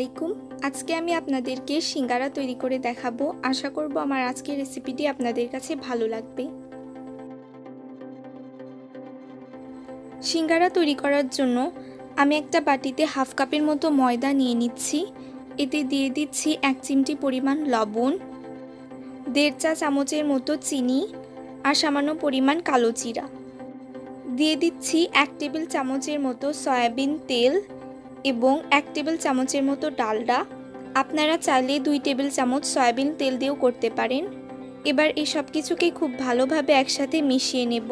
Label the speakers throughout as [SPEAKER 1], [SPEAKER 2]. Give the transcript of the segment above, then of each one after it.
[SPEAKER 1] আলাইকুম। আজকে আমি আপনাদেরকে সিঙ্গারা তৈরি করে দেখাবো। আশা করব আমার আজকের রেসিপিটি আপনাদের কাছে ভালো লাগবে। সিঙ্গারা তৈরি করার জন্য আমি একটা বাটিতে হাফ কাপের মতো ময়দা নিয়ে নিচ্ছি। এতে দিয়ে দিচ্ছি 1 চিমটি পরিমাণ লবণ, 1.5 চা চামচের মতো চিনি আর সামান্য পরিমাণ কালো জিরা। দিয়ে দিচ্ছি 1 টেবিল চামচের মতো সয়াবিন তেল এবং 1 টেবিল চামচের মতো ডালডা। আপনারা চাইলে 2 টেবিল চামচ সয়াবিন তেল দিয়েও করতে পারেন। এবার এই সব কিছুকে খুব ভালোভাবে একসাথে মিশিয়ে নেব।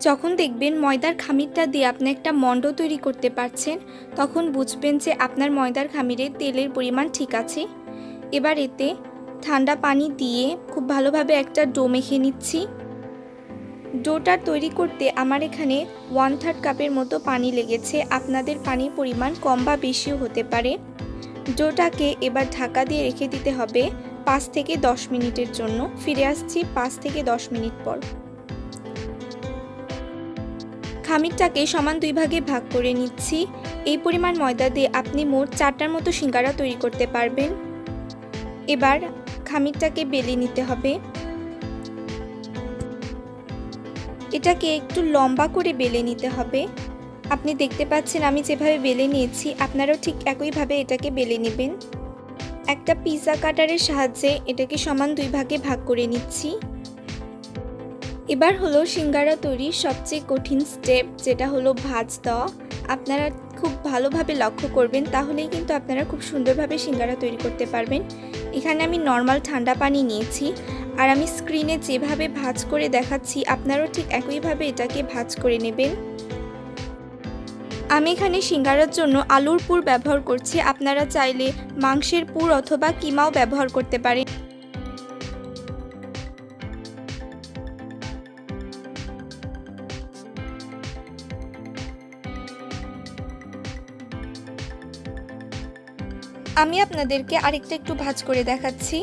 [SPEAKER 1] যখন দেখবেন ময়দার খামিরটা দিয়ে আপনি একটা মণ্ড তৈরি করতে পারছেন, তখন বুঝবেন যে আপনার ময়দার খামিরে তেলের পরিমাণ ঠিক আছে। এবার এতে ঠান্ডা পানি দিয়ে খুব ভালোভাবে একটা ডো মেখে নিচ্ছি। ডোটা তৈরি করতে আমার এখানে 1/3 কাপের মতো পানি লেগেছে। আপনাদের পানির পরিমাণ কম বা বেশিও হতে পারে। ডোটাকে এবার ঢাকা দিয়ে রেখে দিতে হবে 5 থেকে 10 মিনিটের জন্য। ফিরে আসছি 5 থেকে 10 মিনিট পর। খামিরটাকে সমান 2 ভাগে ভাগ করে নিচ্ছি। এই পরিমাণ ময়দা দিয়ে আপনি মোট 4টার মতো সিঙ্গারা তৈরি করতে পারবেন। এবার খামিরটাকে বেলে নিতে হবে। এটাকে একটু লম্বা করে বেলে নিতে হবে। আপনি দেখতে পাচ্ছেন আমি যেভাবে বেলে নিয়েছি, আপনারাও ঠিক একইভাবে এটাকে বেলে নেবেন। একটা পিৎজা কাটারের সাহায্যে এটাকে সমান 2 ভাগে ভাগ করে নিচ্ছি। এবার হলো সিঙ্গারা তৈরির সবচেয়ে কঠিন স্টেপ, যেটা হলো ভাঁজ দেওয়া। আপনারা খুব ভালোভাবে লক্ষ্য করবেন, তাহলেই কিন্তু আপনারা খুব সুন্দরভাবে সিঙ্গারা তৈরি করতে পারবেন। এখানে আমি নর্মাল ঠান্ডা পানি নিয়েছি, আর আমি স্ক্রিনে যেভাবে ভাঁজ করে দেখাচ্ছি আপনারাও ঠিক একইভাবে এটাকে ভাঁজ করে নেবেন। আমি এখানে সিঙ্গারার জন্য আলুর পুর ব্যবহার করছি। আপনারা চাইলে মাংসের পুর অথবা কিমাও ব্যবহার করতে পারেন। আমি আপনাদেরকে আরেকটা একটু ভাঁজ করে দেখাচ্ছি।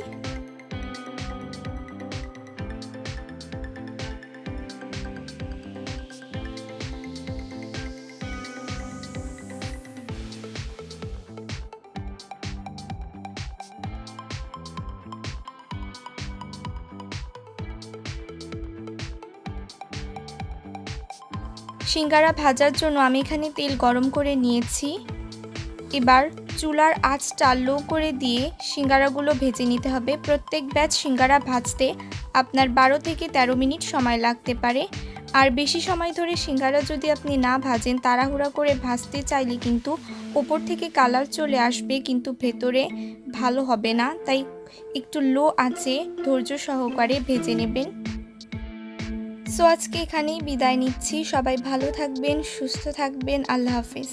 [SPEAKER 1] সিঙ্গারা ভাজার জন্য আমি এখানে তেল গরম করে নিয়েছি। এবার চুলার আঁচটা লো করে দিয়ে সিঙ্গারাগুলো ভেজে নিতে হবে। প্রত্যেক ব্যাচ সিঙ্গারা ভাজতে আপনার 12 থেকে 13 মিনিট সময় লাগতে পারে। আর বেশি সময় ধরে সিঙ্গারা যদি আপনি না ভাজেন, তাড়াহুড়া করে ভাজতে চাইলে কিন্তু ওপর থেকে কালার চলে আসবে, কিন্তু ভেতরে ভালো হবে না। তাই একটু লো আঁচে ধৈর্য সহকারে ভেজে নেবেন। সো আজকে এখানেই বিদায় নিচ্ছি। সবাই ভালো থাকবেন, সুস্থ থাকবেন। আল্লাহ হাফেজ।